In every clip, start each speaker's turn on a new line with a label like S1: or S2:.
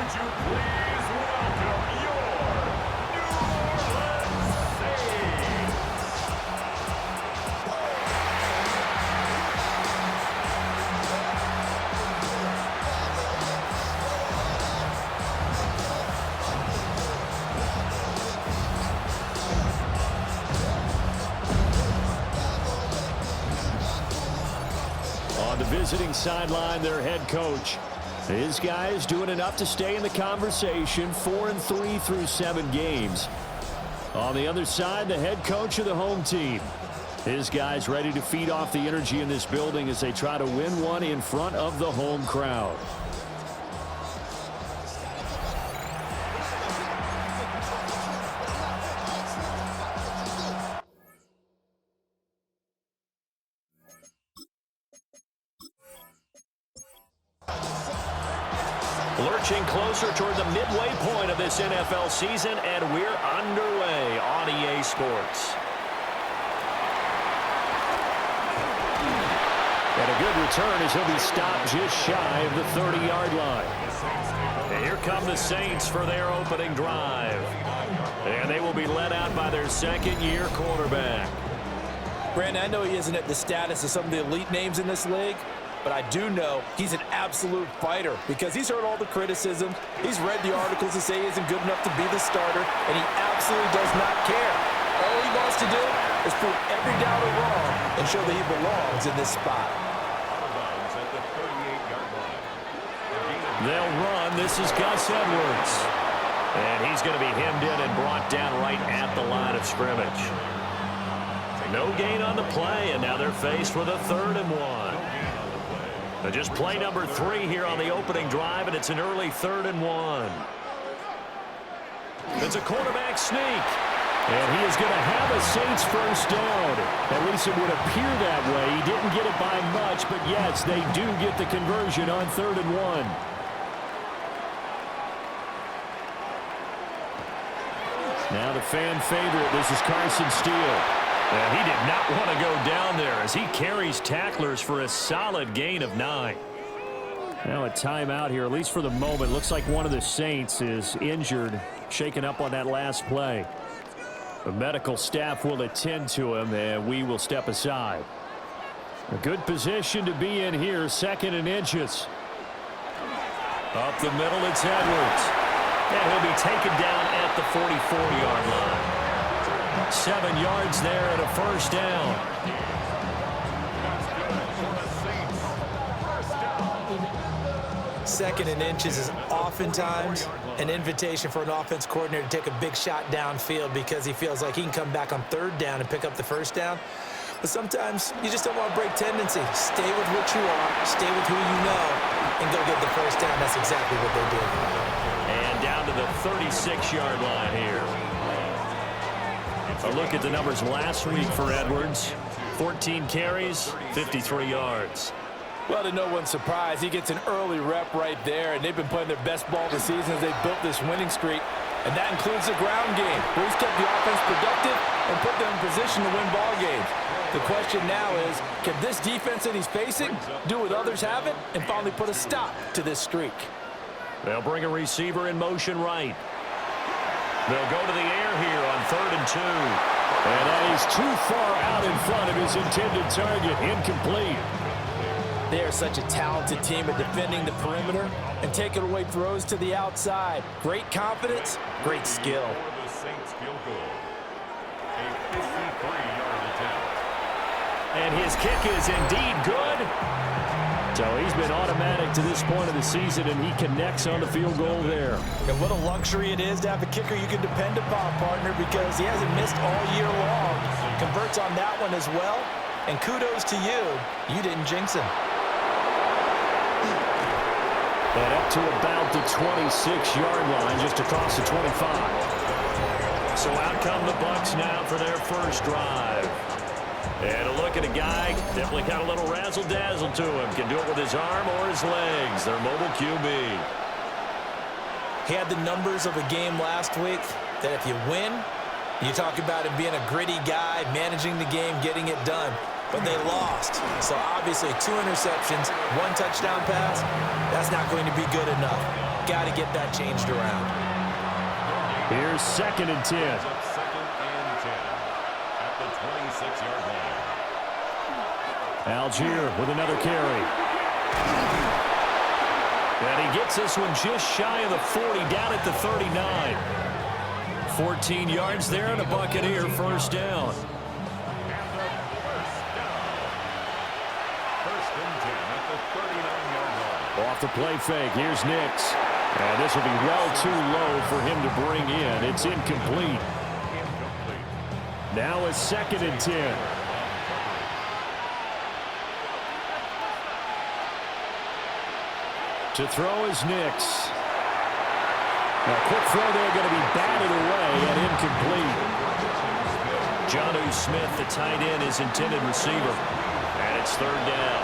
S1: would you please welcome your New Orleans Saints?
S2: On the visiting sideline, their head coach. His guys doing enough to stay in the conversation, 4-3 through 7 games. On the other side, the head coach of the home team. His guys ready to feed off the energy in this building as they try to win one in front of the home crowd. Lurching closer toward the midway point of this NFL season, and we're underway on EA Sports. And a good return as he'll be stopped just shy of the 30-yard line. And here come the Saints for their opening drive. And they will be led out by their second-year quarterback.
S3: Brandon, I know he isn't at the status of some of the elite names in this league, but I do know he's an absolute fighter because he's heard all the criticisms. He's read the articles that say he isn't good enough to be the starter, and he absolutely does not care. All he wants to do is prove every doubter wrong and show that he belongs in this spot.
S2: They'll run. This is Gus Edwards. And he's going to be hemmed in and brought down right at the line of scrimmage. No gain on the play, and now they're faced with a 3rd and 1. Just play number 3 here on the opening drive, and it's an early 3rd and 1. It's a quarterback sneak. And he is going to have a Saints first down. At least it would appear that way. He didn't get it by much, but yes, they do get the conversion on 3rd and 1. Now the fan favorite, this is Carson Steele. And he did not want to go down there as he carries tacklers for a solid gain of 9. Now a timeout here, at least for the moment. Looks like one of the Saints is injured, shaken up on that last play. The medical staff will attend to him, and we will step aside. A good position to be in here, 2nd and inches. Up the middle, it's Edwards. And he'll be taken down at the 44-yard line. 7 yards there and a first down.
S3: 2nd and inches is oftentimes an invitation for an offense coordinator to take a big shot downfield because he feels like he can come back on 3rd down and pick up the first down. But sometimes you just don't want to break tendency. Stay with what you are, stay with who you know, and go get the first down. That's exactly what they did.
S2: And down to the 36-yard line here. A look at the numbers last week for Edwards. 14 carries, 53 yards.
S3: Well, to no one's surprise, he gets an early rep right there, and they've been playing their best ball this season as they built this winning streak. And that includes the ground game, where he's kept the offense productive and put them in position to win ball games. The question now is, can this defense that he's facing do what others haven't and finally put a stop to this streak?
S2: They'll bring a receiver in motion right. They'll go to the air here on 3rd and 2. And that is too far out in front of his intended target. Incomplete.
S3: They are such a talented team at defending the perimeter and taking away throws to the outside. Great confidence, great skill.
S1: For the Saints field goal. A 53-yard attempt.
S2: And his kick is indeed good. So he's been automatic to this point of the season, and he connects on the field goal there.
S3: And what a luxury it is to have a kicker you can depend upon, partner, because he hasn't missed all year long. Converts on that one as well. And kudos to you. You didn't jinx him.
S2: And up to about the 26-yard line, just across the 25. So out come the Bucs now for their first drive. And a look at a guy, definitely got a little razzle-dazzle to him. Can do it with his arm or his legs. Their mobile QB.
S3: He had the numbers of a game last week that if you win, you talk about him being a gritty guy, managing the game, getting it done. but they lost. So obviously 2 interceptions, 1 touchdown pass, that's not going to be good enough. Got to get that changed around.
S2: Here's 2nd and 10.
S1: Second and 10 at the 26-yard line.
S2: Algier with another carry. And he gets this one just shy of the 40, down at the 39. 14 yards there, and a Buccaneer first down.
S1: First and 10 at the 39-yard line.
S2: Off the play fake, here's Nix. And this will be well too low for him to bring in. It's incomplete. Now it's 2nd and 10. To throw is Nix. A quick throw there, going to be batted away and incomplete. Jonnu Smith, the tight end, is intended receiver. And it's 3rd down.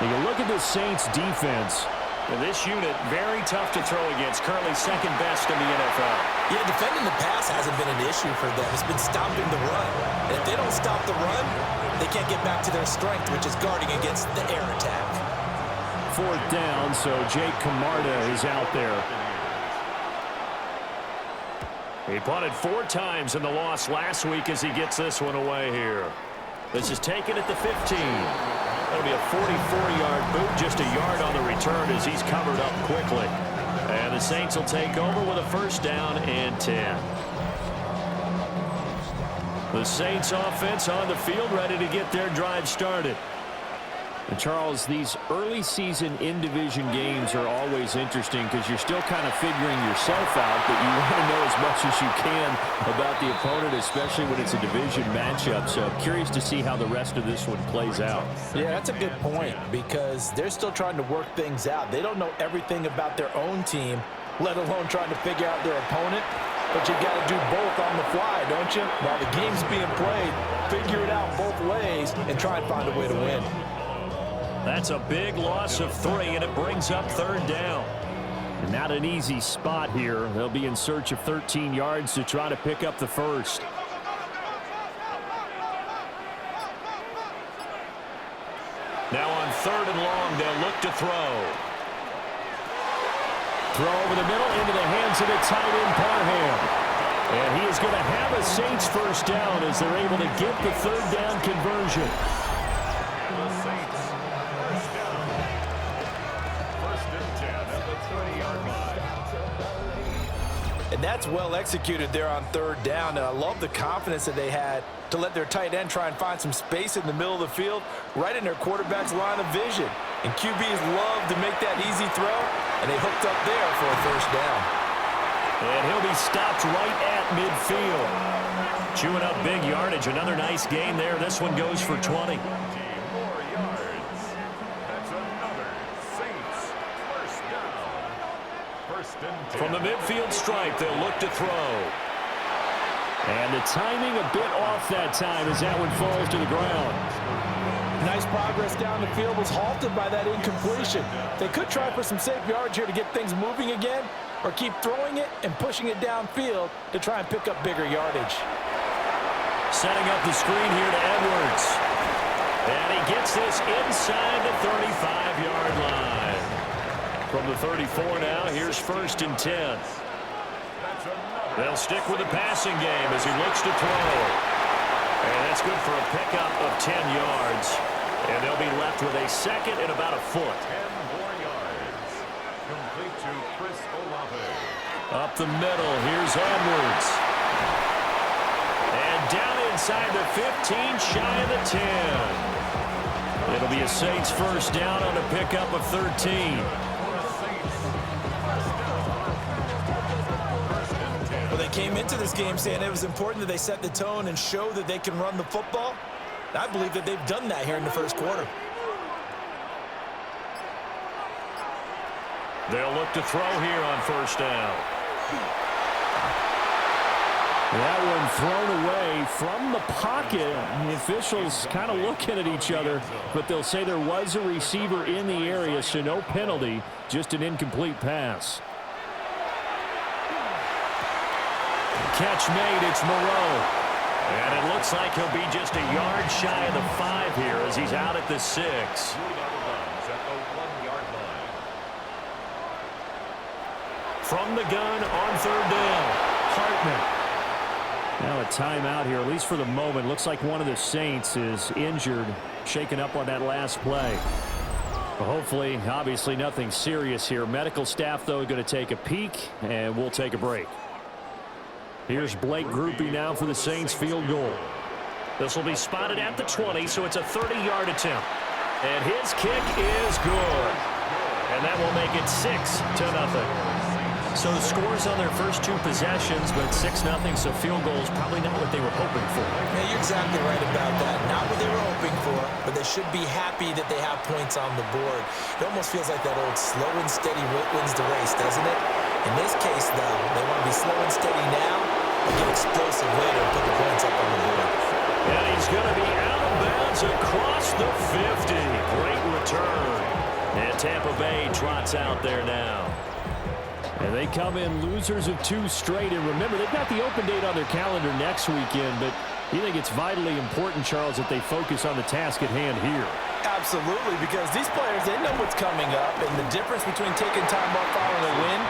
S2: Now you look at the Saints defense. And this unit, very tough to throw against. Currently 2nd best in the NFL.
S3: Yeah, defending the pass hasn't been an issue for them. It's been stopping the run. And if they don't stop the run, they can't get back to their strength, which is guarding against the air attack.
S2: 4th down, so Jake Camarda is out there. He punted 4 times in the loss last week as he gets this one away here. This is taken at the 15. That'll be a 44-yard boot, just a yard on the return as he's covered up quickly. And the Saints will take over with a 1st down and 10. The Saints offense on the field, ready to get their drive started. And Charles, these early season in-division games are always interesting because you're still kind of figuring yourself out, but you want to know as much as you can about the opponent, especially when it's a division matchup. So I'm curious to see how the rest of this one plays out.
S3: Yeah, that's a good point because they're still trying to work things out. They don't know everything about their own team, let alone trying to figure out their opponent. But you got to do both on the fly, don't you? While the game's being played, figure it out both ways and try and find a way to win.
S2: That's a big loss of 3, and it brings up 3rd down. And not an easy spot here. They'll be in search of 13 yards to try to pick up the 1st. Now on 3rd and long, they'll look to throw. Throw over the middle into the hands of the tight end, Parham. And he is going to have a Saints 1st down as they're able to get the 3rd down conversion.
S1: The Saints first down. 1st and 10 at the 20-yard line.
S3: And that's well executed there on 3rd down. And I love the confidence that they had to let their tight end try and find some space in the middle of the field, right in their quarterback's line of vision. And QBs love to make that easy throw, and they hooked up there for a 1st down.
S2: And he'll be stopped right at midfield. Chewing up big yardage. Another nice gain there. This one goes for 20.
S1: 20 more yards. That's another Saints 1st down. 1st and 10.
S2: From the midfield stripe, they'll look to throw. And the timing a bit off that time as that one falls to the ground.
S3: Nice progress down the field was halted by that incompletion. They could try for some safe yards here to get things moving again, or keep throwing it and pushing it downfield to try and pick up bigger yardage.
S2: Setting up the screen here to Edwards. And he gets this inside the 35-yard line. From the 34 now, here's 1st and 10. They'll stick with the passing game as he looks to throw. And that's good for a pickup of 10 yards. And they'll be left with a 2nd and about a foot.
S1: 10 more yards. Complete to Chris Olave.
S2: Up the middle, here's Edwards. And down inside the 15, shy of the 10. It'll be a Saints 1st down on a pickup of 13.
S3: Well, they came into this game saying it was important that they set the tone and show that they can run the football. I believe that they've done that here in the 1st quarter.
S2: They'll look to throw here on 1st down. That one thrown away from the pocket. The officials kind of looking at each other, but they'll say there was a receiver in the area, so no penalty, just an incomplete pass. Catch made, it's Moreau. And it looks like he'll be just a yard shy of the 5 here as he's out at the 6. From the gun on 3rd down, Hartman. Now a timeout here, at least for the moment. Looks like one of the Saints is injured, shaken up on that last play. Well, hopefully, obviously nothing serious here. Medical staff, though, going to take a peek, and we'll take a break. Here's Blake Groupie now for the Saints field goal. This will be spotted at the 20, so it's a 30-yard attempt. And his kick is good. And that will make it 6-0. So the scores on their first 2 possessions, but 6-0, so field goal is probably not what they were hoping for.
S3: Yeah, you're exactly right about that. Not what they were hoping for, but they should be happy that they have points on the board. It almost feels like that old slow and steady wins the race, doesn't it? In this case, though, they want to be slow and steady now and get explosive later and put the points up on the board.
S2: And he's going to be out of bounds across the 50. Great return. And Tampa Bay trots out there now. And they come in losers of 2 straight. And remember, they've got the open date on their calendar next weekend, but you think it's vitally important, Charles, that they focus on the task at hand here.
S3: Absolutely, because these players, they know what's coming up, and the difference between taking time off following a win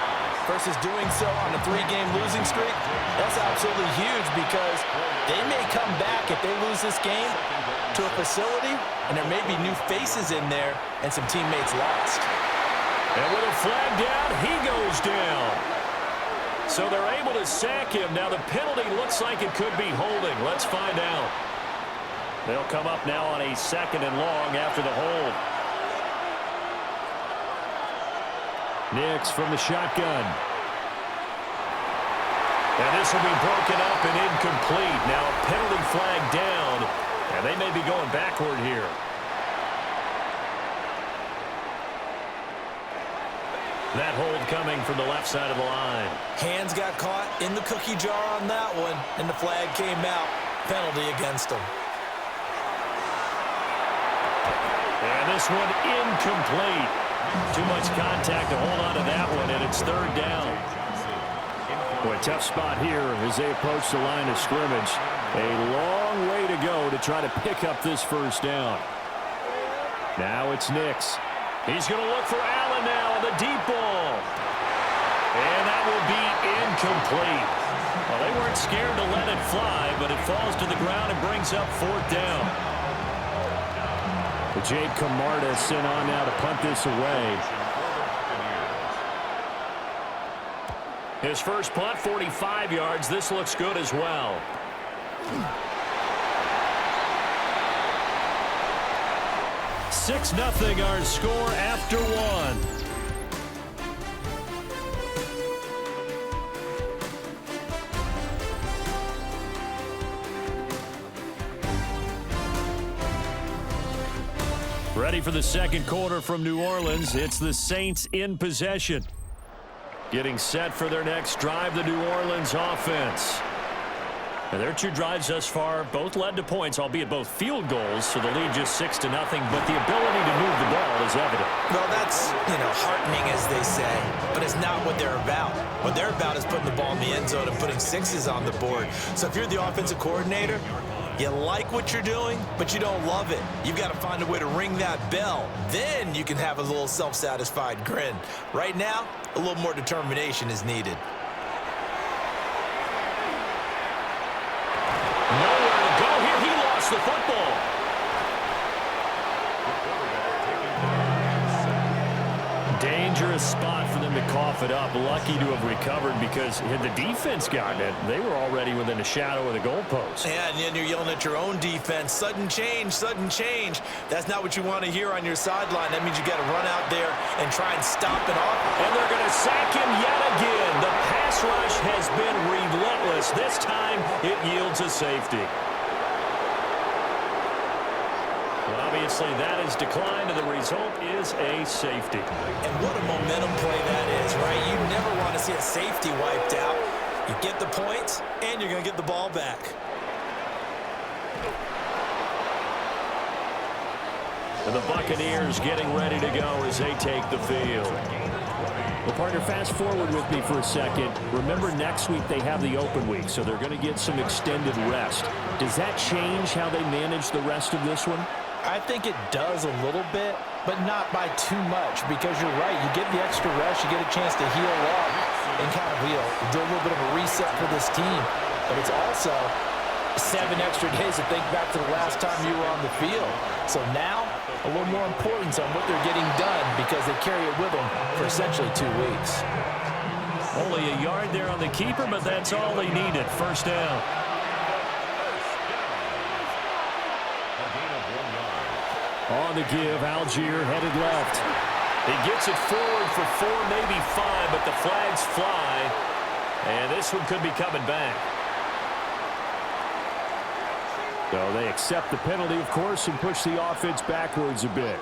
S3: versus doing so on a 3-game losing streak, that's absolutely huge because they may come back if they lose this game to a facility, and there may be new faces in there and some teammates lost.
S2: And with a flag down, he goes down. So they're able to sack him. Now the penalty looks like it could be holding. Let's find out. They'll come up now on a 2nd and long after the hold. Nix from the shotgun. And this will be broken up and incomplete. Now a penalty flag down, and they may be going backward here. That hold coming from the left side of the line.
S3: Hands got caught in the cookie jar on that one, and the flag came out. Penalty against them.
S2: And this one incomplete. Too much contact to hold on to that one, and it's 3rd down. Boy, tough spot here as they approach the line of scrimmage. A long way to go to try to pick up this 1st down. Now it's Nix. He's going to look for Allen now on the deep ball. And that will be incomplete. Well, they weren't scared to let it fly, but it falls to the ground and brings up 4th down. Jake Camarda sent on now to punt this away. His first punt, 45 yards. This looks good as well. 6-0 our score after 1. Ready for the 2nd quarter from New Orleans. It's the Saints in possession. Getting set for their next drive, the New Orleans offense. And their 2 drives thus far both led to points, albeit both field goals, so the lead just 6-0, but the ability to move the ball is evident.
S3: Well, that's, heartening, as they say, but it's not what they're about. What they're about is putting the ball in the end zone and putting 6s on the board. So if you're the offensive coordinator, you like what you're doing, but you don't love it. You've got to find a way to ring that bell. Then you can have a little self-satisfied grin. Right now, a little more determination is needed.
S2: Nowhere to go here. He lost the football. Dangerous spot for them to cough it up. Lucky to have recovered because had the defense gotten it, they were already within a shadow of the goalpost.
S3: Yeah, and then you're yelling at your own defense. Sudden change, sudden change. That's not what you want to hear on your sideline. That means you got to run out there and try and stop it off.
S2: And they're going to sack him yet again. The pass rush has been relentless. This time it yields a safety. Well, obviously that is declined, and the result is a safety.
S3: And what a momentum play that is, right? You never want to see a safety wiped out. You get the points, and you're going to get the ball back.
S2: And the Buccaneers getting ready to go as they take the field. Well, partner, fast forward with me for a second. Remember, next week they have the open week, so they're going to get some extended rest. Does that change how they manage the rest of this one?
S3: I think it does a little bit, but not by too much, because you're right. You get the extra rest, you get a chance to heal up and kind of, do a little bit of a reset for this team. But it's also 7 extra days to think back to the last time you were on the field. So now, a little more importance on what they're getting done because they carry it with them for essentially 2 weeks.
S2: Only a yard there on the keeper, but that's all they needed. First down. On the give, Algier headed left. He gets it forward for 4, maybe 5, but the flags fly. And this one could be coming back. So they accept the penalty, of course, and push the offense backwards a bit.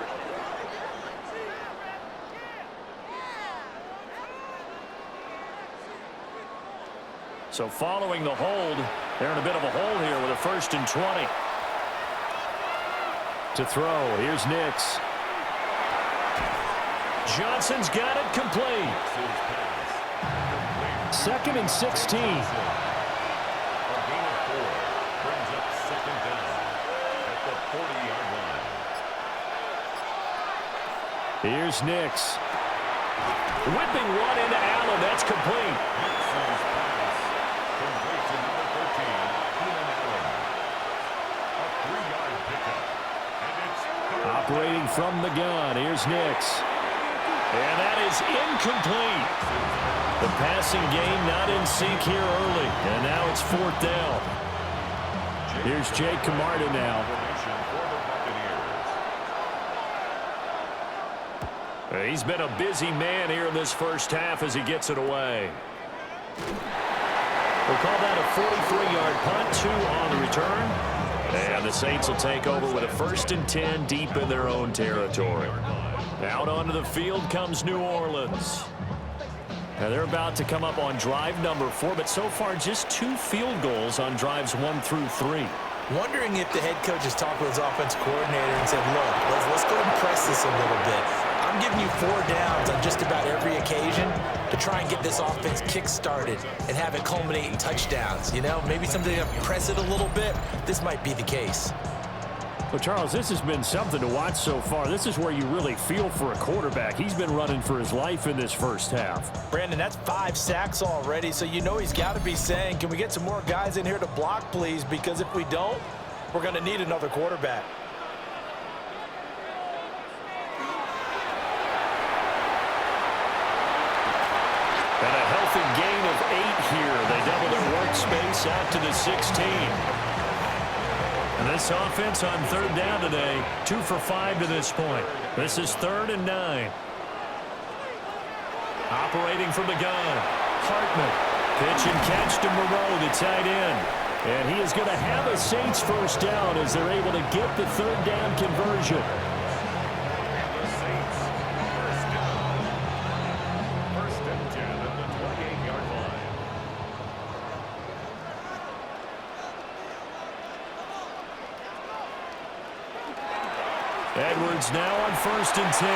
S2: So following the hold, they're in a bit of a hole here with a 1st and 20. To throw, here's Nix. Johnson's got it complete. 2nd and 16. Here's Nix. Whipping one into Allen. That's complete. Operating from the gun. Here's Nix. And that is incomplete. The passing game not in sync here early. And now it's 4th down. Here's Jake Camarda now. He's been a busy man here in this first half as he gets it away. We'll call that a 43-yard punt, 2 on the return. And the Saints will take over with a 1st and 10 deep in their own territory. Out onto the field comes New Orleans. Now they're about to come up on drive number 4, but so far just 2 field goals on drives 1 through 3.
S3: Wondering if the head coach has talked with his offensive coordinator and said, look, let's go and press this a little bit. I'm giving you 4 downs on just about every occasion to try and get this offense kick-started and have it culminate in touchdowns. Maybe something to press it a little bit. This might be the case.
S2: Well, Charles, this has been something to watch so far. This is where you really feel for a quarterback. He's been running for his life in this first half.
S3: Brandon, that's 5 sacks already, so he's got to be saying, can we get some more guys in here to block, please? Because if we don't, we're going to need another quarterback.
S2: And a healthy gain of 8 here. They double their workspace out to the 16. And this offense on 3rd down today, 2 for 5 to this point. This is 3rd and 9. Operating from the gun, Hartman. Pitch and catch to Moreau, the tight end. And he is going to have a Saints first down as they're able to get the 3rd down conversion. Edwards now on 1st and 10.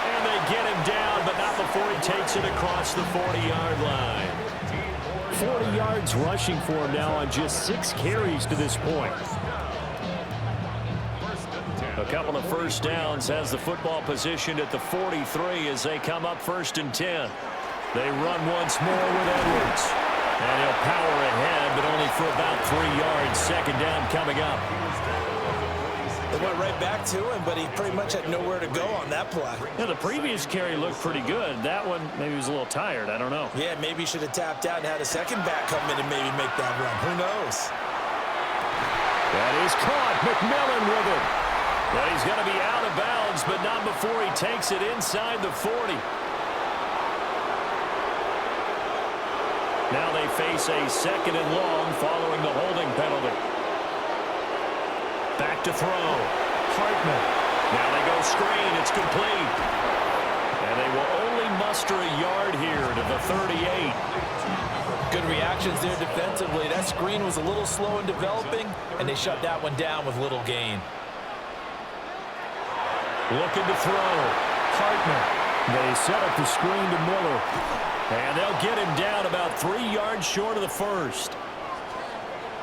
S2: And they get him down, but not before he takes it across the 40-yard line. 40 yards rushing for him now on just 6 carries to this point. A couple of first downs, has the football positioned at the 43 as they come up 1st and 10. They run once more with Edwards. And he'll power ahead, but only for about 3 yards. 2nd down coming up.
S3: They went right back to him, but he pretty much had nowhere to go on that play.
S2: Yeah, the previous carry looked pretty good. That one, maybe he was a little tired. I don't know.
S3: Yeah, maybe he should have tapped out and had a second back come in and maybe make that run. Who knows?
S2: That is caught. McMillan with it. But he's going to be out of bounds, but not before he takes it inside the 40. Now they face a 2nd and long following the holding penalty. Back to throw. Hartman. Now they go screen. It's complete. And they will only muster a yard here to the 38.
S3: Good reactions there defensively. That screen was a little slow in developing, and they shut that one down with little gain.
S2: Looking to throw. Hartman. They set up the screen to Miller. And they'll get him down about 3 yards short of the first.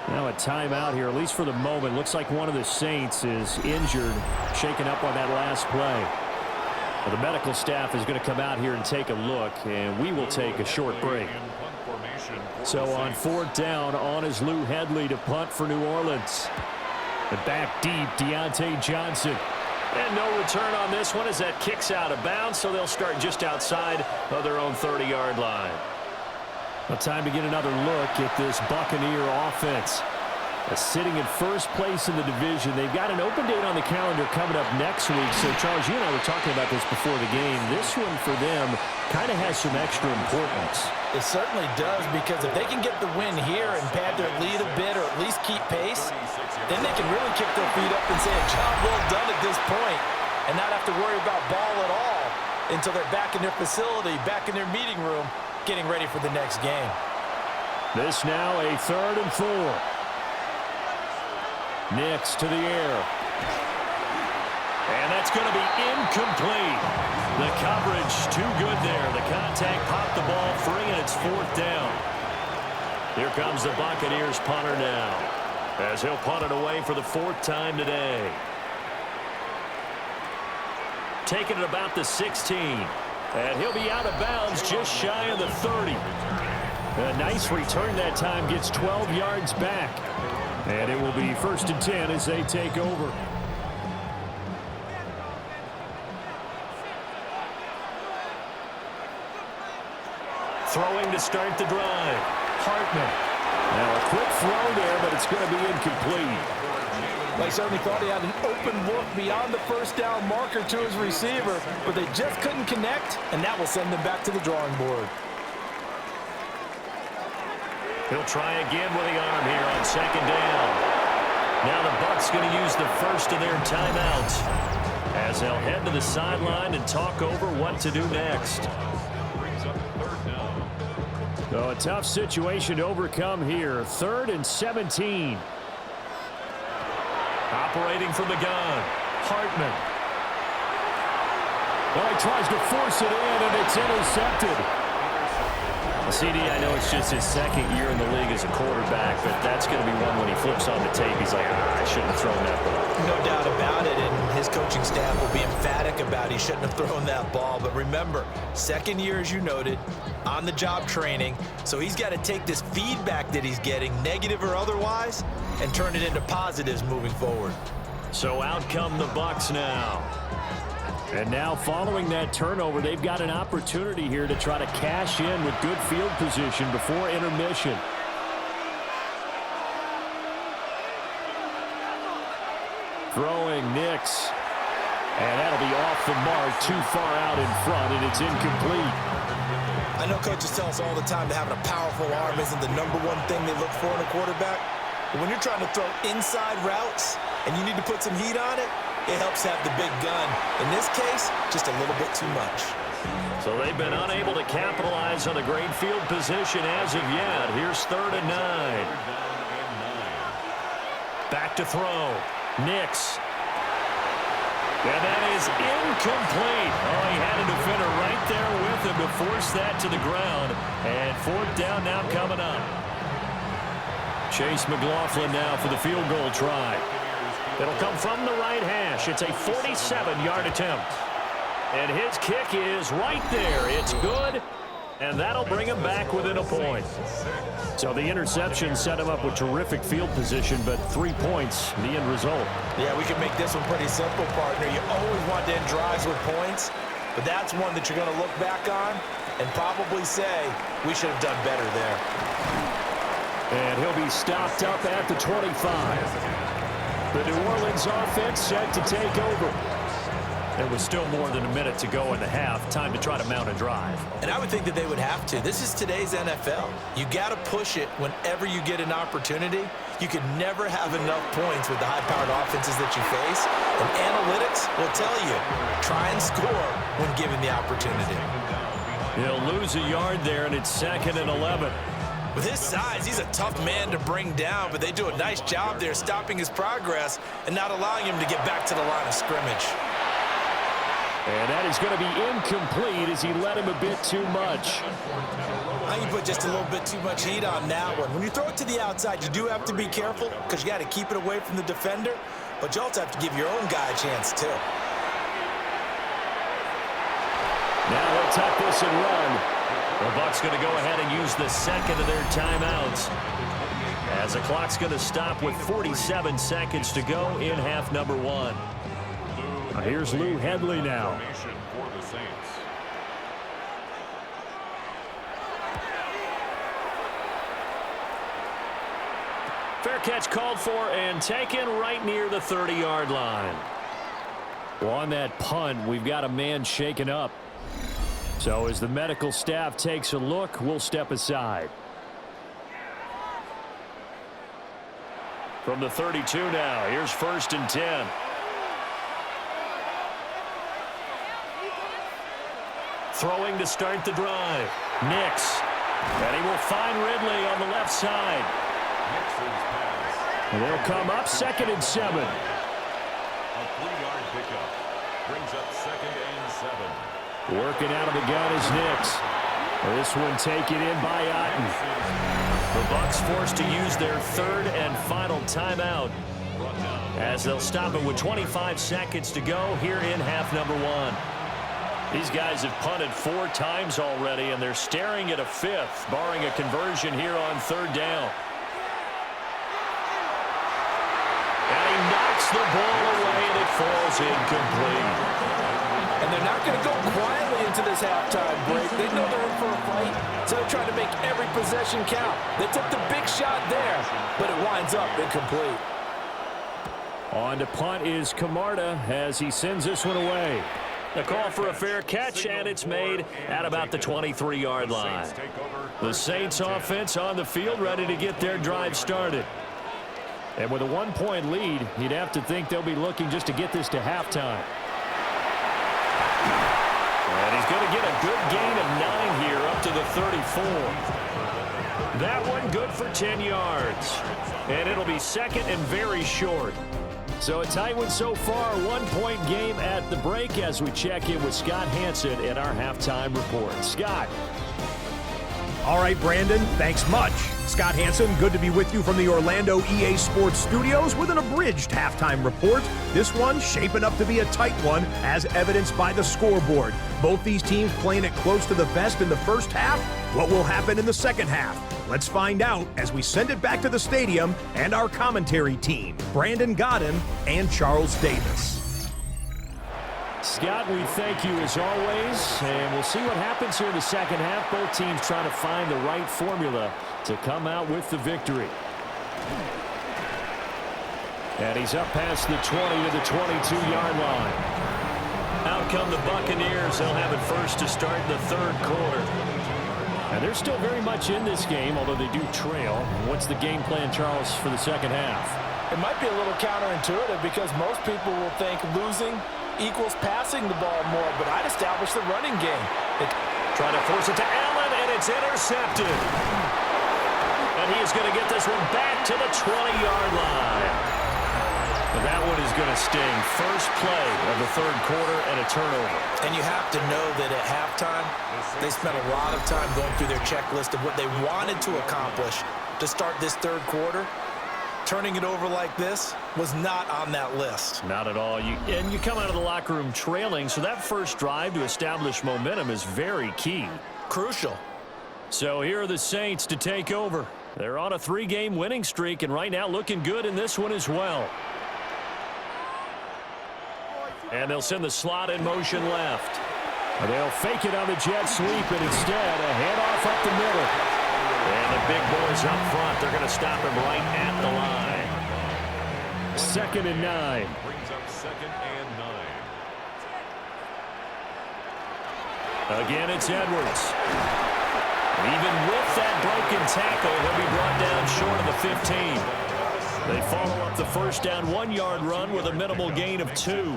S2: Now a timeout here, at least for the moment. Looks like one of the Saints is injured, shaken up on that last play. Well, the medical staff is going to come out here and take a look, and we will take a short break. So on 4th down, on is Lou Hedley to punt for New Orleans. The back deep, Deontay Johnson. And no return on this one as that kicks out of bounds, so they'll start just outside of their own 30-yard line. Well, time to get another look at this Buccaneer offense. Sitting in first place in the division. They've got an open date on the calendar coming up next week. So, Charles, you and I were talking about this before the game. This one for them kind of has some extra importance.
S3: It certainly does, because if they can get the win here and pad their lead a bit or at least keep pace, then they can really kick their feet up and say a job well done at this point and not have to worry about ball at all until they're back in their facility, back in their meeting room, getting ready for the next game.
S2: This now a 3rd and 4. Nix to the air. And that's going to be incomplete. The coverage too good there. The contact popped the ball free, and it's 4th down. Here comes the Buccaneers punter now, as he'll punt it away for the 4th time today. Taking it about the 16. And he'll be out of bounds just shy of the 30. A nice return that time, gets 12 yards back. And it will be 1st and 10 as they take over. Throwing to start the drive. Hartman. Now a quick throw there, but it's going to be incomplete.
S3: They certainly thought he had an open look beyond the 1st down marker to his receiver, but they just couldn't connect, and that will send them back to the drawing board.
S2: He'll try again with the arm here on 2nd down. Now the Bucs going to use the first of their timeouts as they'll head to the sideline and talk over what to do next. So a tough situation to overcome here. 3rd and 17. Operating from the gun, Hartman. Well, he tries to force it in, and it's intercepted. CD, I know it's just his 2nd year in the league as a quarterback, but that's going to be one when he flips on the tape, he's like, I shouldn't have thrown that ball.
S3: No doubt about it, and his coaching staff will be emphatic about he shouldn't have thrown that ball. But remember, 2nd year, as you noted, on-the-job training, so he's got to take this feedback that he's getting, negative or otherwise, and turn it into positives moving forward.
S2: So out come the Bucs now. And now following that turnover, they've got an opportunity here to try to cash in with good field position before intermission. Throwing Nix. And that'll be off the mark, too far out in front, and it's incomplete.
S3: I know coaches tell us all the time that having a powerful arm isn't the #1 thing they look for in a quarterback. But when you're trying to throw inside routes and you need to put some heat on it, it helps have the big gun. In this case, just a little bit too much.
S2: So they've been unable to capitalize on a great field position as of yet. Here's 3rd and 9. Back to throw. Nix. And that is incomplete. Oh, he had a defender right there with him to force that to the ground. And 4th down now coming up. Chase McLaughlin now for the field goal try. It'll come from the right hash. It's a 47-yard attempt. And his kick is right there. It's good, and that'll bring him back within a point. So the interception set him up with terrific field position, but 3 points, the end result.
S3: Yeah, we can make this one pretty simple, partner. You always want to end drives with points, but that's one that you're going to look back on and probably say, we should have done better there.
S2: And he'll be stopped up at the 25. The New Orleans offense set to take over. There was still more than a minute to go in the half. Time to try to mount a drive.
S3: And I would think that they would have to. This is today's NFL. You got to push it whenever you get an opportunity. You can never have enough points with the high-powered offenses that you face. And analytics will tell you, try and score when given the opportunity.
S2: He'll lose a yard there, and it's 2nd and 11.
S3: With his size, he's a tough man to bring down, but they do a nice job there stopping his progress and not allowing him to get back to the line of scrimmage.
S2: And that is going to be incomplete as he led him a bit too much.
S3: I think you put just a little bit too much heat on that one. When you throw it to the outside, you do have to be careful because you got to keep it away from the defender, but you also have to give your own guy a chance too.
S2: Now they'll tuck this and run. The Bucs going to go ahead and use the second of their timeouts, as the clock's going to stop with 47 seconds to go in half number one. Here's Lou Hedley now.
S1: For the Saints.
S2: Fair catch called for and taken right near the 30-yard line. Well, on that punt, we've got a man shaken up. So as the medical staff takes a look, we'll step aside. From the 32 now, here's 1st and 10. Throwing to start the drive. Nix. And he will find Ridley on the left side.
S1: Nixon's pass.
S2: And they'll come up 2nd and 7.
S1: A 3-yard pickup. Brings up 2nd and 7.
S2: Working out of the gun is Nix. This one taken in by Otten. The Bucs forced to use their 3rd and final timeout, as they'll stop it with 25 seconds to go here in half number one. These guys have punted 4 times already, and they're staring at a 5th, barring a conversion here on 3rd down. And he knocks the ball away, and it falls incomplete.
S3: And they're not going to go quietly into this halftime break. They know they're in for a fight, so they're trying to make every possession count. They took the big shot there, but it winds up incomplete.
S2: On to punt is Camarda as he sends this one away. The call for a fair catch, and it's made at about the 23-yard line. The Saints offense on the field ready to get their drive started. And with a 1-point lead, you'd have to think they'll be looking just to get this to halftime. And he's going to get a good gain of 9 here up to the 34. That one good for 10 yards. And it'll be 2nd and very short. So a tight one so far, 1-point game at the break as we check in with Scott Hansen in our halftime report. Scott.
S4: All right, Brandon, thanks much. Scott Hansen, good to be with you from the Orlando EA Sports Studios with an abridged halftime report. This one shaping up to be a tight one, as evidenced by the scoreboard. Both these teams playing it close to the vest in the first half. What will happen in the second half? Let's find out as we send it back to the stadium and our commentary team, Brandon Godden and Charles Davis.
S2: Scott, we thank you as always, and we'll see what happens here in the second half. Both teams trying to find the right formula to come out with the victory. And he's up past the 20 to the 22-yard line. Out come the Buccaneers. They'll have it first to start the 3rd quarter. And they're still very much in this game, although they do trail. What's the game plan, Charles, for the second half?
S3: It might be a little counterintuitive because most people will think losing equals passing the ball more, but I'd establish the running game.
S2: Trying to force it to Allen, and it's intercepted. And he is going to get this one back to the 20-yard line. But that one is going to sting. First play of the 3rd quarter and a turnover.
S3: And you have to know that at halftime, they spent a lot of time going through their checklist of what they wanted to accomplish to start this 3rd quarter. Turning it over like this was not on that list.
S2: Not at all. And you come out of the locker room trailing, so that first drive to establish momentum is very key.
S3: Crucial.
S2: So here are the Saints to take over. They're on a 3-game winning streak, and right now looking good in this one as well. And they'll send the slot in motion left. And they'll fake it on the jet sweep, and instead a handoff up the middle. And the big boys up front, they're going to stop him right at the line. 2nd and 9.
S1: Brings up 2nd and 9.
S2: Again, it's Edwards. Even with that broken tackle, he'll be brought down short of the 15. They follow up the first down 1-yard run with a minimal gain of 2.
S1: 3rd and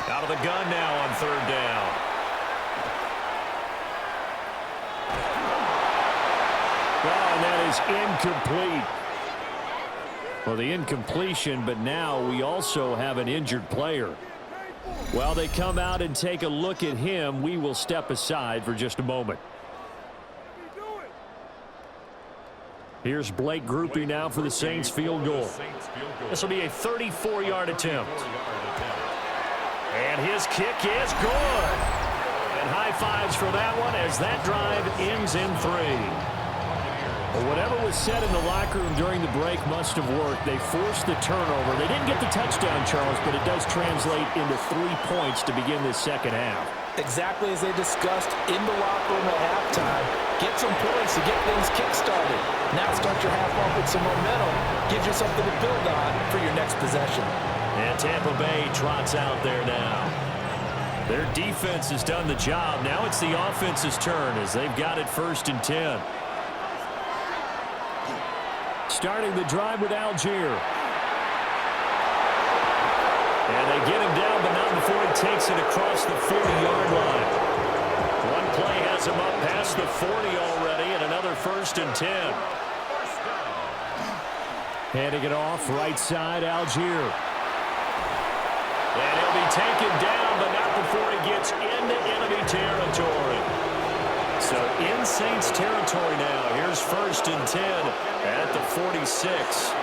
S1: 8.
S2: Out of the gun now on 3rd down. And that is incomplete. Well, the incompletion, but now we also have an injured player. While they come out and take a look at him, we will step aside for just a moment. Here's Blake Groupie now for the Saints field goal. This will be a 34-yard attempt. And his kick is good. And high fives for that one as that drive ends in 3. Well, whatever was said in the locker room during the break must have worked. They forced the turnover. They didn't get the touchdown, Charles, but it does translate into 3 points to begin this second half.
S3: Exactly as they discussed in the locker room at halftime. Get some points to get things kick-started. Now start your half off with some momentum. Gives you something to build on for your next possession.
S2: And Tampa Bay trots out there now. Their defense has done the job. Now it's the offense's turn as they've got it 1st and 10. Starting the drive with Algier. And they get him down, but not before he takes it across the 40-yard line. One play has him up past the 40 already, and another 1st and 10. Handing it off, right side, Algier. And he'll be taken down, but not before he gets into enemy territory. So in Saints territory now. Here's 1st and 10 at the 46.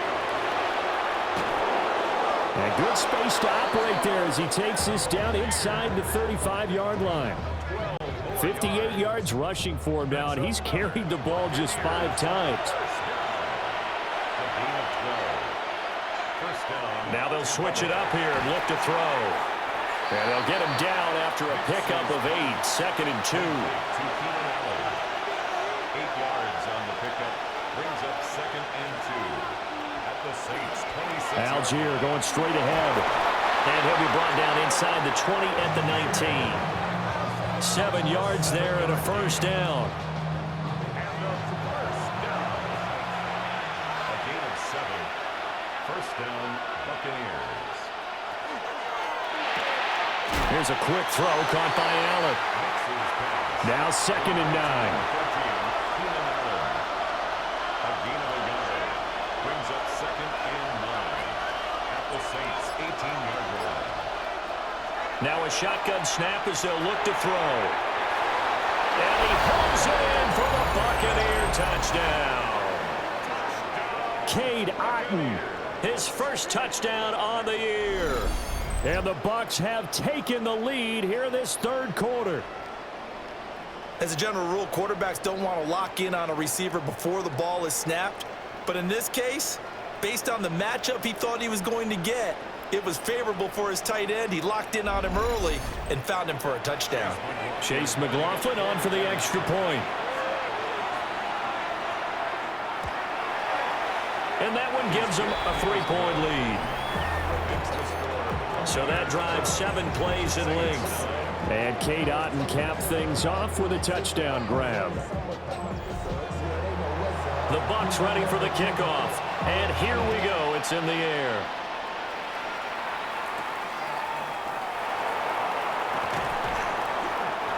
S2: And good space to operate there as he takes this down inside the 35-yard line. 58 yards rushing for him now, and he's carried the ball just 5 times. Now they'll switch it up here and look to throw. And they'll get him down after a pickup of 8, 2nd and 2.
S1: 8 yards on the pickup. Brings up 2nd and 2. At the Saints 26.
S2: Algier going straight ahead. And he'll be brought down inside the 20 at the 19. 7 yards there and a 1st down.
S1: And a 1st down. A gain of 7. 1st down, Buccaneers.
S2: Here's a quick throw caught by Allen. Now 2nd and 9.
S1: A gain of a yard. Brings up 2nd and 9. At the Saints 18-yard line.
S2: Now a shotgun snap as they'll look to throw. And he pulls it in for the Buccaneer touchdown. Cade Otton, his 1st touchdown on the year. And the Bucs have taken the lead here this 3rd quarter.
S3: As a general rule, quarterbacks don't want to lock in on a receiver before the ball is snapped. But in this case, based on the matchup he thought he was going to get, it was favorable for his tight end. He locked in on him early and found him for a touchdown.
S2: Chase McLaughlin on for the extra point. And that one gives him a 3-point lead. So that drives 7 plays in length. And Cade Otton capped things off with a touchdown grab. The Bucs ready for the kickoff. And here we go. It's in the air.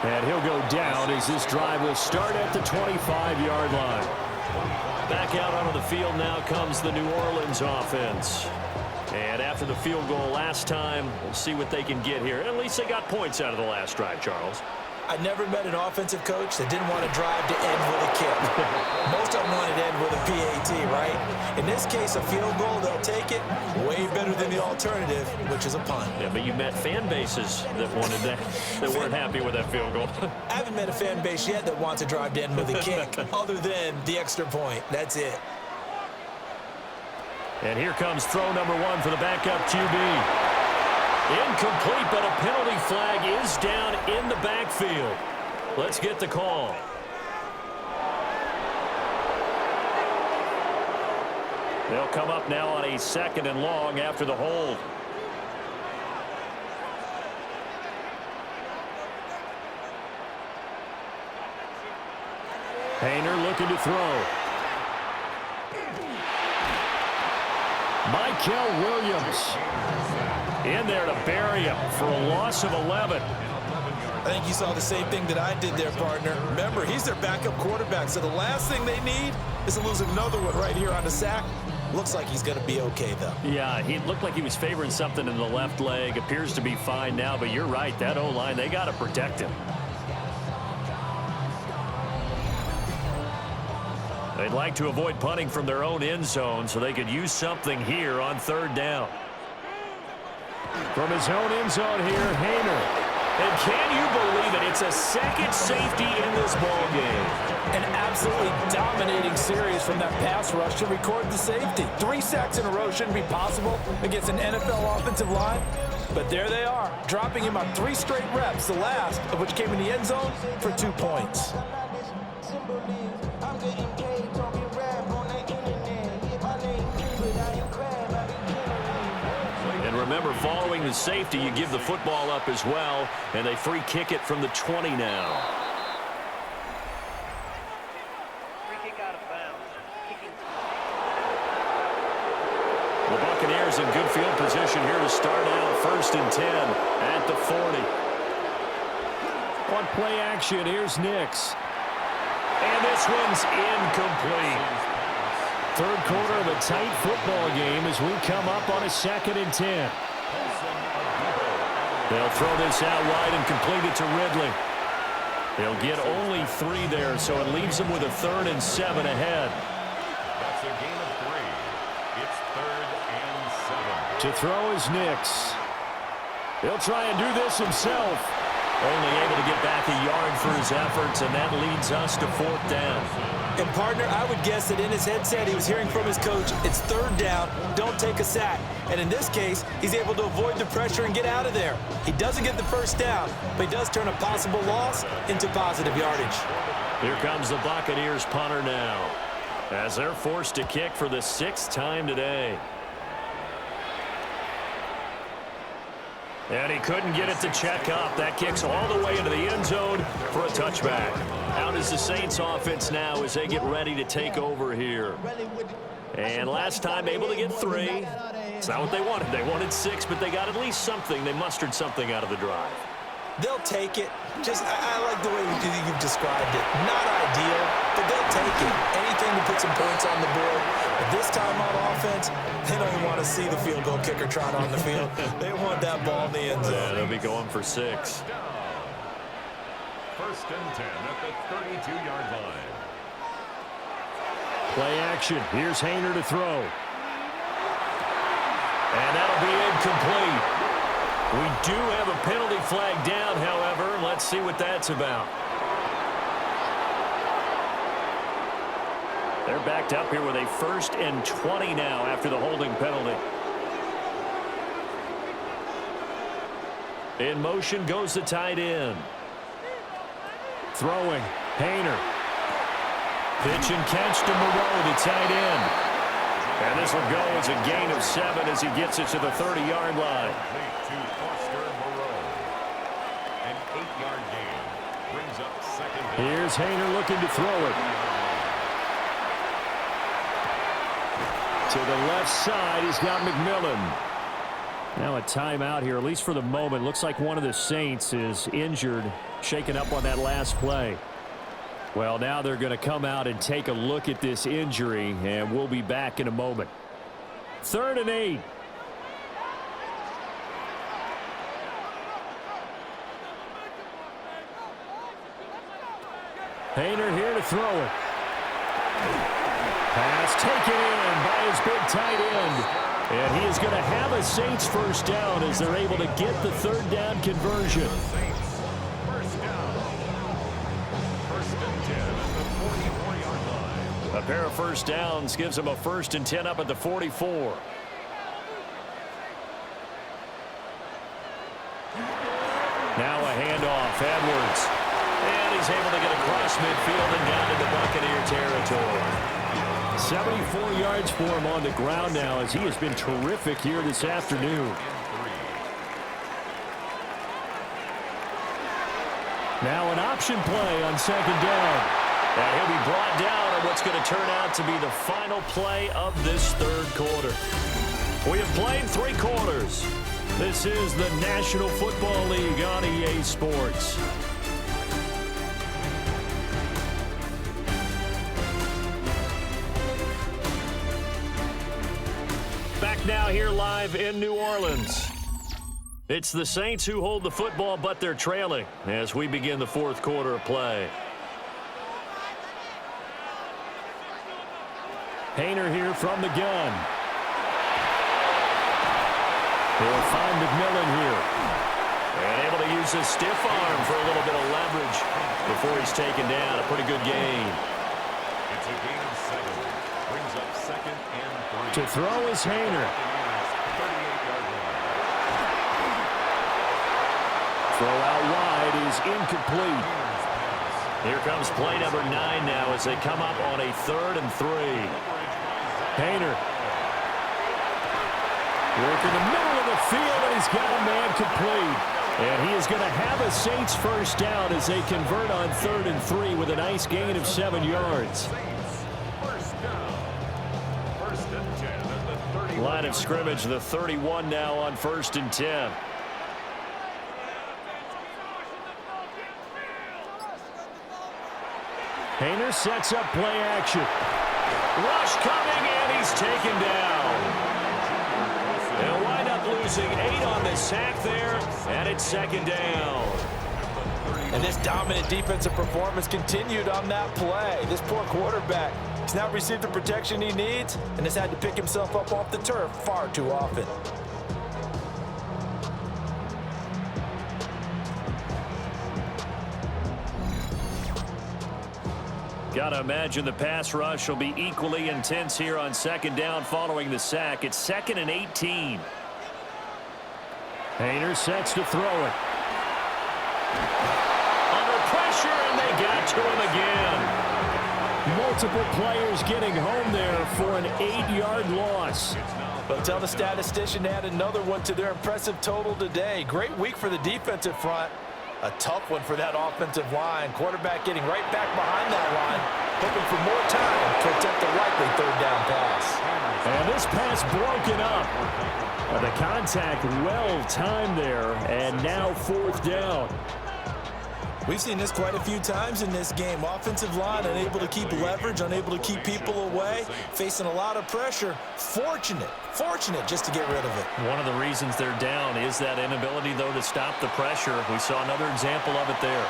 S2: And he'll go down as this drive will start at the 25-yard line. Back out onto the field now comes the New Orleans offense. And after the field goal last time, we'll see what they can get here. At least they got points out of the last drive, Charles.
S3: I never met an offensive coach that didn't want to drive to end with a kick. Most of them wanted to end with a PAT, right? In this case, a field goal, they'll take it. Way better than the alternative, which is a punt.
S2: Yeah, but you met fan bases that wanted that, that weren't happy with that field goal.
S3: I haven't met a fan base yet that wants to drive to end with a kick, other than the extra point. That's it.
S2: And here comes throw number 1 for the backup QB. Incomplete, but a penalty flag is down in the backfield. Let's get the call. They'll come up now on a 2nd and long after the hold. Hayner looking to throw. Michael Williams in there to bury him for a loss of 11.
S3: I think you saw the same thing that I did there, partner. Remember, he's their backup quarterback, so the last thing they need is to lose another one right here on the sack. Looks like he's going to be okay, though.
S2: Yeah, he looked like he was favoring something in the left leg. Appears to be fine now, but you're right. That O-line, they got to protect him. They'd like to avoid punting from their own end zone so they could use something here on third down. From his own end zone here, Haener. And can you believe it? It's a second safety in this ball game.
S3: An absolutely dominating series from that pass rush to record the safety. 3 sacks in a row shouldn't be possible against an NFL offensive line. But there they are, dropping him on 3 straight reps, the last of which came in the end zone for 2 points.
S2: And remember, following the safety, you give the football up as well, and they free kick it from the 20 now. The Buccaneers in good field position here to start out. 1st and 10 at the 40. On play action, here's Nix. And this one's incomplete. Third quarter of a tight football game as we come up on a 2nd and 10. They'll throw this out wide and complete it to Ridley. They'll get only 3 there, so it leaves them with a 3rd and 7 ahead.
S1: That's a gain of 3. It's 3rd and 7.
S2: To throw is Nix. He'll try and do this himself. Only able to get back a yard for his efforts, and that leads us to 4th down.
S3: And, partner, I would guess that in his headset he was hearing from his coach, it's 3rd down, don't take a sack. And in this case, he's able to avoid the pressure and get out of there. He doesn't get the 1st down, but he does turn a possible loss into positive yardage.
S2: Here comes the Buccaneers punter now, as they're forced to kick for the 6th time today. And he couldn't get it to check up. That kicks all the way into the end zone for a touchback. Out is the Saints offense now as they get ready to take over here. And last time able to get 3. It's not what they wanted. They wanted 6, but they got at least something. They mustered something out of the drive.
S3: They'll take it. I like the way you've described it. Not ideal, but they'll take it. Anything to put some points on the board. But this time on offense, they don't even want to see the field goal kicker trot on the field. They want that ball in the end zone.
S2: Yeah, they'll be going for 6.
S1: 1st and 10 at the 32-yard line.
S2: Play action. Here's Haener to throw. And that'll be incomplete. We do have a penalty flag down, however. Let's see what that's about. They're backed up here with a 1st and 20 now after the holding penalty. In motion goes the tight end. Throwing. Haener. Pitch and catch to Moreau, the tight end. And this will go as a gain of 7 as he gets it to the 30-yard line.
S1: An 8-yard gain brings up 2nd down.
S2: Here's Haener looking to throw it. To the left side, he's got McMillan. Now a timeout here, at least for the moment. Looks like one of the Saints is injured, shaken up on that last play. Well, now they're going to come out and take a look at this injury, and we'll be back in a moment. 3rd and 8. Haener here to throw it. Pass taken in by his big tight end. And he is going to have a Saints 1st down as they're able to get the 3rd down conversion.
S1: Saints 1st down. 1st and 10 at the 44-yard line.
S2: A pair of 1st downs gives them a 1st and 10 up at the 44. Now a handoff. Edwards. And he's able to get across midfield and down into Buccaneer territory. 74 yards for him on the ground now as he has been terrific here this afternoon. Now an option play on 2nd down. And he'll be brought down on what's going to turn out to be the final play of this 3rd quarter. We have played 3 quarters. This is the National Football League on EA Sports. now here live in New Orleans. It's the Saints who hold the football, but they're trailing as we begin the fourth quarter of play. Hayner here from the gun. They'll find McMillan here. And able to use his stiff arm for a little bit of leverage before he's taken down. A pretty good gain.
S1: It's a gain of 7. Brings up 2nd and 3.
S2: To throw is Hayner.
S1: 38-yard line.
S2: Throw out wide is incomplete. Here comes play number 9 now as they come up on a 3rd and 3. Hayner. Work in the middle of the field, and he's got a man complete. And he is going to have a Saints first down as they convert on 3rd and 3 with a nice gain of 7 yards.
S1: First down. 1st and 10 at the 30.
S2: Line of scrimmage, the 31 now on 1st and 10. Hayner sets up play action. Rush coming, and he's taken down. They'll wind up losing 8 on the sack there, and it's 2nd down.
S3: And this dominant defensive performance continued on that play. This poor quarterback has not received the protection he needs and has had to pick himself up off the turf far too often.
S2: Got to imagine the pass rush will be equally intense here on 2nd down following the sack. It's 2nd and 18. Hayner sets to throw it. Under pressure, and they got to him again. Multiple players getting home there for an 8-yard loss.
S3: But tell the statistician to add another one to their impressive total today. Great week for the defensive front. A tough one for that offensive line. Quarterback getting right back behind that line, hoping for more time to attempt a likely 3rd down pass.
S2: And this pass broken up. The contact well timed there, and now 4th down.
S3: We've seen this quite a few times in this game. Offensive line unable to keep leverage, unable to keep people away, facing a lot of pressure. Fortunate just to get rid of it.
S2: One of the reasons they're down is that inability, though, to stop the pressure. We saw another example of it there.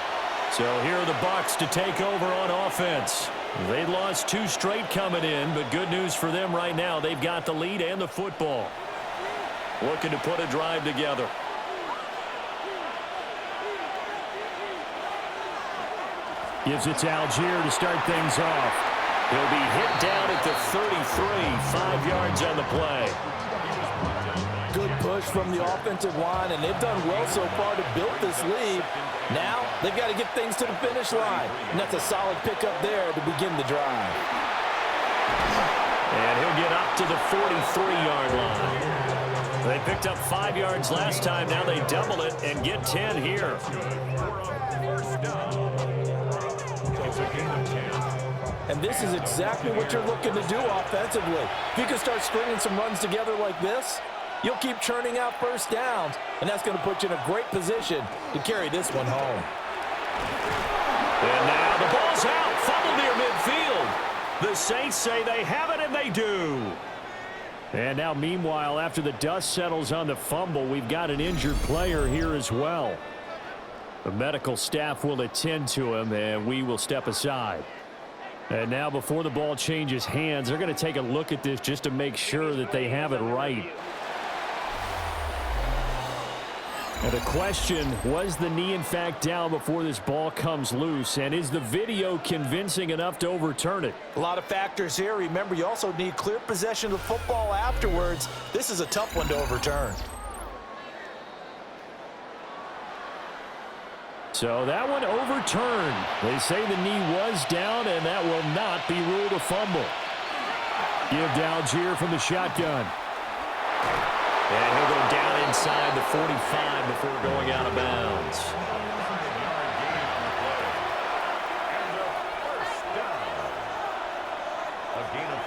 S2: So here are the Bucs to take over on offense. They lost 2 straight coming in, but good news for them right now. They've got the lead and the football. Looking to put a drive together. Gives it to Algier to start things off. He'll be hit down at the 33, 5 yards on the play.
S3: Good push from the offensive line, and they've done well so far to build this lead. Now they've got to get things to the finish line, and that's a solid pickup there to begin the drive.
S2: And he'll get up to the 43-yard line. They picked up 5 yards last time. Now they double it and get 10 here.
S3: And this is exactly what you're looking to do offensively. If you can start stringing some runs together like this, you'll keep churning out first downs, and that's going to put you in a great position to carry this one home.
S2: And now the ball's out, fumbled near midfield. The Saints say they have it, and they do. And now, meanwhile, after the dust settles on the fumble, we've got an injured player here as well. The medical staff will attend to him, and we will step aside. And now, before the ball changes hands, they're going to take a look at this just to make sure that they have it right. And the question, was the knee in fact down before this ball comes loose? And is the video convincing enough to overturn it?
S3: A lot of factors here. Remember, you also need clear possession of the football afterwards. This is a tough one to overturn.
S2: So that one overturned. They say the knee was down, and that will not be ruled a fumble. Give to Algier from the shotgun. And he'll go down inside the 45 before going out of bounds.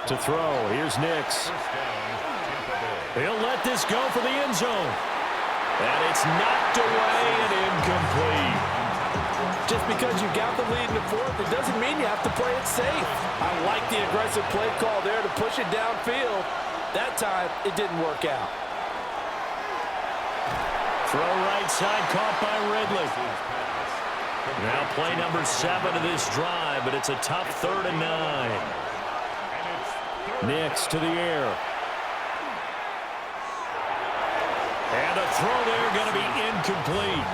S2: To throw, here's Nix. He'll let this go for the end zone. And it's knocked away and incomplete.
S3: Just because you got the lead in the fourth, it doesn't mean you have to play it safe. I like the aggressive play call there to push it downfield. That time, it didn't work out.
S2: Throw right side, caught by Ridley. Now play number 7 of this drive, but it's a tough 3rd and 9. Next to the air. And a throw there going to be incomplete.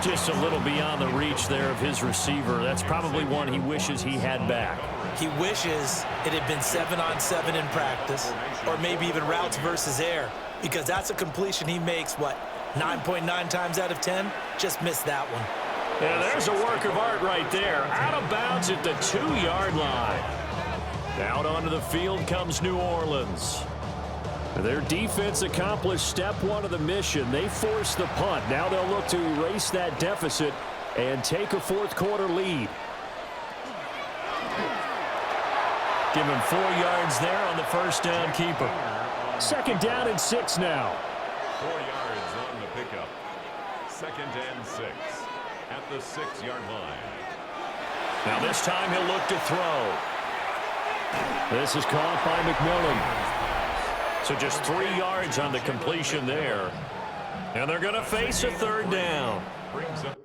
S2: Just a little beyond the reach there of his receiver. That's probably one he wishes he had back.
S3: He wishes it had been 7-on-7 in practice, or maybe even routes versus air, because that's a completion he makes, 9.9 times out of 10? Just missed that one.
S2: Yeah, there's a work of art right there. Out of bounds at the 2-yard line. Out onto the field comes New Orleans. Their defense accomplished step 1 of the mission. They forced the punt. Now they'll look to erase that deficit and take a 4th quarter lead. Give him 4 yards there on the first down keeper. 2nd down and 6 now.
S1: 4 yards on the pickup. 2nd and 6 at the 6-yard line.
S2: Now this time he'll look to throw. This is caught by McMillan. So just 3 yards on the completion there. And they're going to face a 3rd down.
S1: Brings up.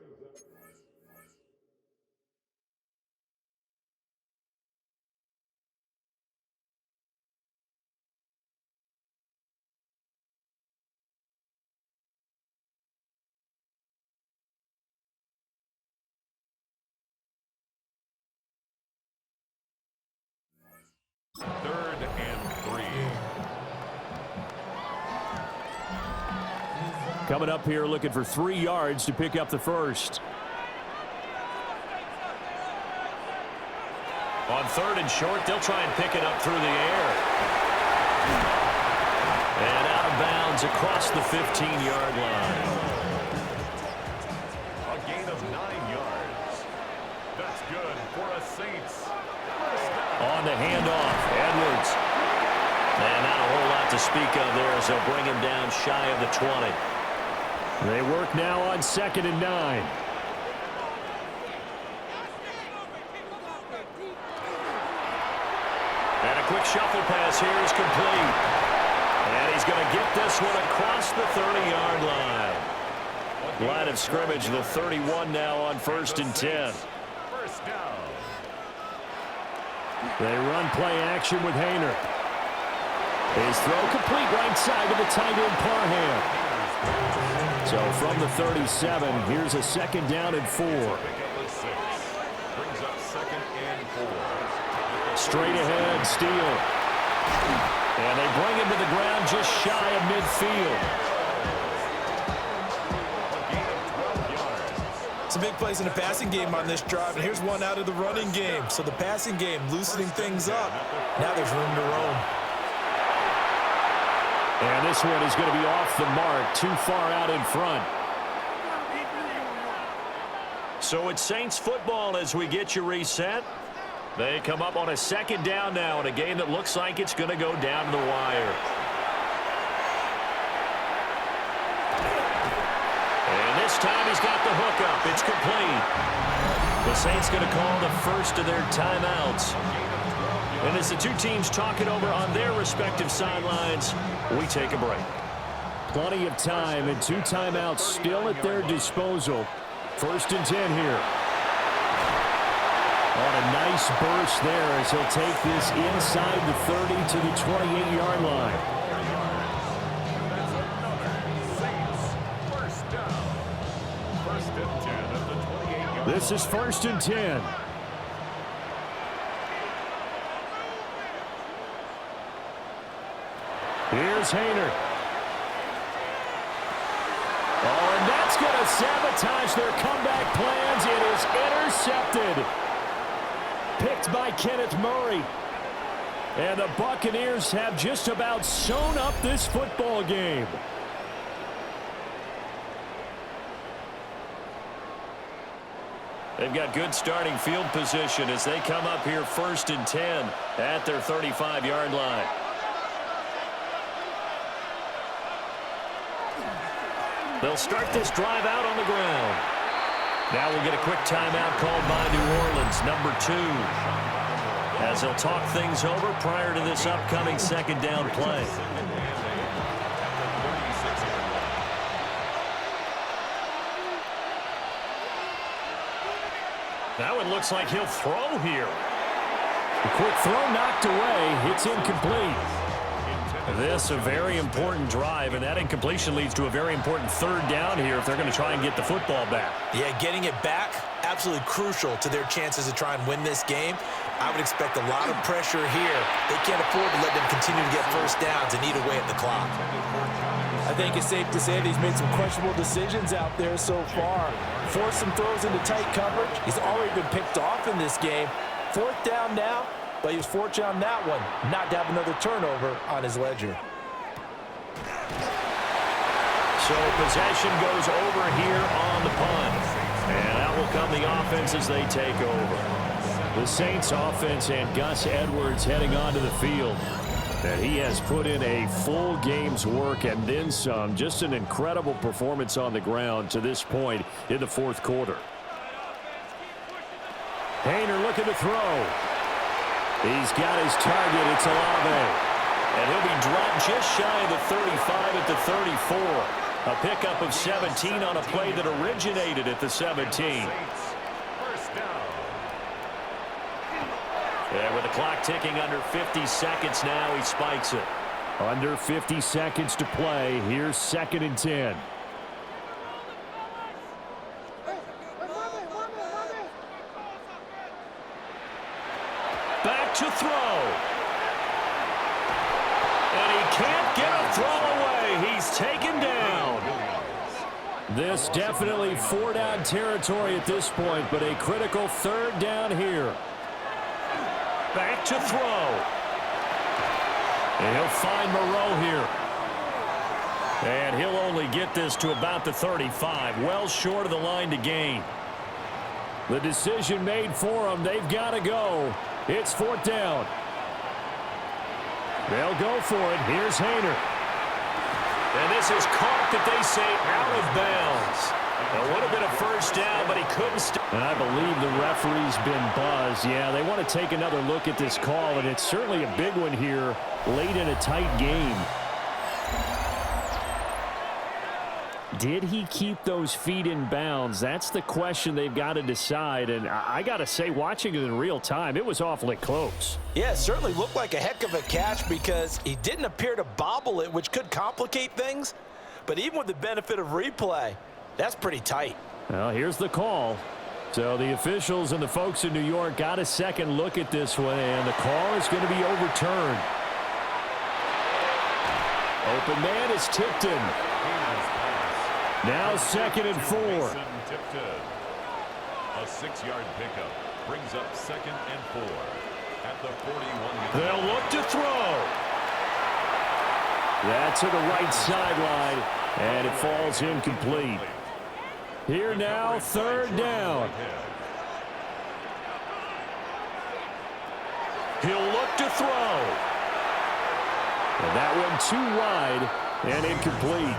S1: Third and 3.
S2: Coming up here looking for 3 yards to pick up the first. On 3rd and short, they'll try and pick it up through the air. And out of bounds across the 15-yard line.
S1: A gain of 9 yards. That's good for a Saints.
S2: On the handoff, Edwards. And not a whole lot to speak of there as they'll bring him down shy of the 20. They work now on 2nd and 9. And a quick shuffle pass here is complete. And he's going to get this one across the 30-yard line. Line of scrimmage, the 31 now on 1st and 10.
S1: First down.
S2: They run play action with Hayner. His throw complete right side to the tight end Parham. So from the 37, here's a 2nd down and 4.
S1: Brings up 2nd and 4.
S2: Straight ahead, Steele. And they bring him to the ground just shy of midfield.
S3: Some big plays in the passing game on this drive, and here's one out of the running game. So the passing game loosening things up. Now there's room to roam.
S2: And this one is going to be off the mark, too far out in front. So it's Saints football as we get you reset. They come up on a 2nd down now in a game that looks like it's going to go down to the wire. And this time he's got the hook up. It's complete. The Saints going to call the first of their timeouts. And as the two teams talk it over on their respective sidelines, we take a break. Plenty of time and 2 timeouts still at their disposal. 1st and 10 here. On a nice burst there as he'll take this inside the 30 to the 28-yard line. This is 1st and 10. Here's Hayner. Oh, and that's going to sabotage their comeback plans. It is intercepted. Picked by Kenneth Murray. And the Buccaneers have just about sewn up this football game. They've got good starting field position as they come up here 1st and 10 at their 35-yard line. They'll start this drive out on the ground. Now we'll get a quick timeout called by New Orleans, number 2. as they'll talk things over prior to this upcoming second down play. That one looks like he'll throw here. The quick throw knocked away. It's incomplete. This a very important drive, and that incompletion leads to a very important third down here if they're going to try and get the football back.
S3: Yeah, getting it back, absolutely crucial to their chances to try and win this game. I would expect a lot of pressure here. They can't afford to let them continue to get first downs and eat away at the clock. I think it's safe to say that he's made some questionable decisions out there so far. Forced some throws into tight coverage. He's already been picked off in this game. Fourth down now, but he was fortunate on that one not to have another turnover on his ledger.
S2: So possession goes over here on the punt. And out will come the offense as they take over. The Saints offense and Gus Edwards heading onto the field. And he has put in a full game's work and then some. Just an incredible performance on the ground to this point in the fourth quarter. Hayner looking to throw. He's got his target. It's Olave. And he'll be dropped just shy of the 35 at the 34. A pickup of 17 on a play that originated at the 17. And with the clock ticking under 50 seconds now, he spikes it. Under 50 seconds to play. Here's 2nd and 10. Back to throw. And he can't get a throw away. He's taken down. This definitely 4-down territory at this point, but a critical 3rd down here. Back to throw. And he'll find Moreau here. And he'll only get this to about the 35, well short of the line to gain. The decision made for them. They've got to go. It's 4th down. They'll go for it. Here's Hayner. And this is caught that they say out of bounds. It would have been a first down, but he couldn't stop. And I believe the referee's been buzzed. Yeah, they want to take another look at this call, and it's certainly a big one here late in a tight game. Did he keep those feet in bounds? That's the question they've got to decide. And I got to say, watching it in real time, it was awfully close.
S3: Yeah, it certainly looked like a heck of a catch because he didn't appear to bobble it, which could complicate things. But even with the benefit of replay, that's pretty tight.
S2: Well, here's the call. So the officials and the folks in New York got a second look at this one, and the call is going to be overturned. Open man is Tipton. Now 2nd and 4.
S1: A 6-yard pickup brings up 2nd and 4 at the 41.
S2: They'll look to throw. That's to the right sideline, and it falls incomplete. Here now, 3rd down. He'll look to throw. And that one too wide and incomplete.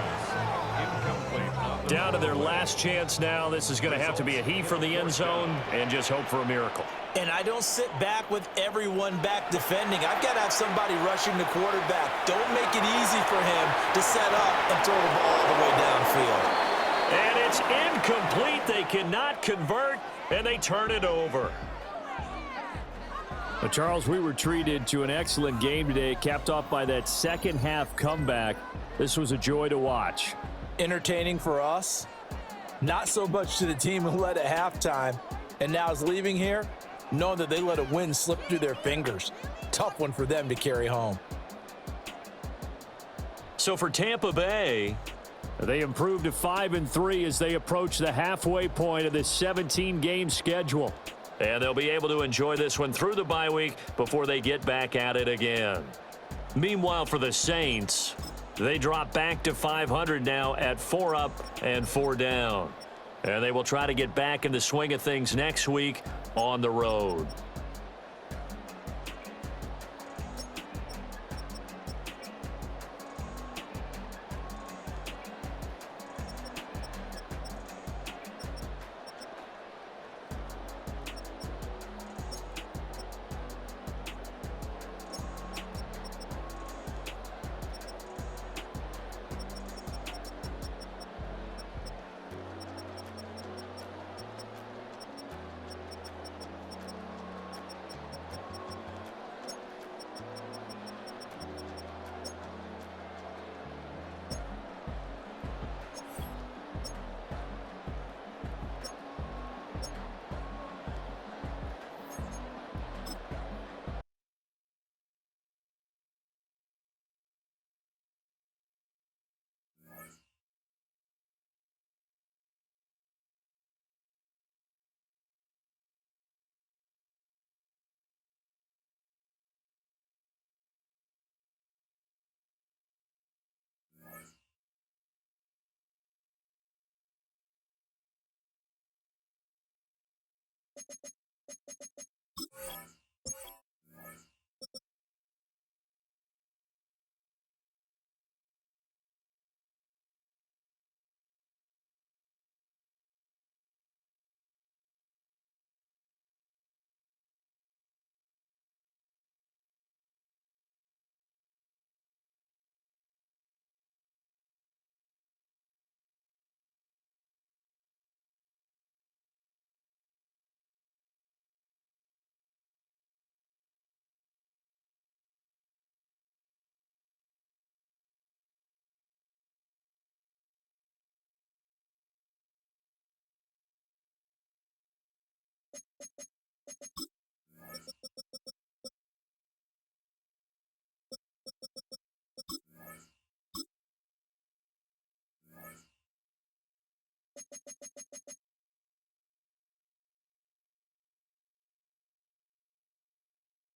S2: Down to their last chance now. This is going to have to be a heave from the end zone and just hope for a miracle.
S3: And I don't sit back with everyone back defending. I've got to have somebody rushing the quarterback. Don't make it easy for him to set up and throw the ball all the way downfield.
S2: And it's incomplete. They cannot convert, and they turn it over. Well, Charles, we were treated to an excellent game today, capped off by that second half comeback. This was a joy to watch.
S3: Entertaining for us, not so much to the team who led at halftime and now is leaving here knowing that they let a win slip through their fingers. Tough one for them to carry home.
S2: So for Tampa Bay, they improved to 5-3 as they approach the halfway point of this 17-game schedule. And they'll be able to enjoy this one through the bye week before they get back at it again. Meanwhile, for the Saints, they drop back to 500 now at 4 up and 4 down. And they will try to get back in the swing of things next week on the road.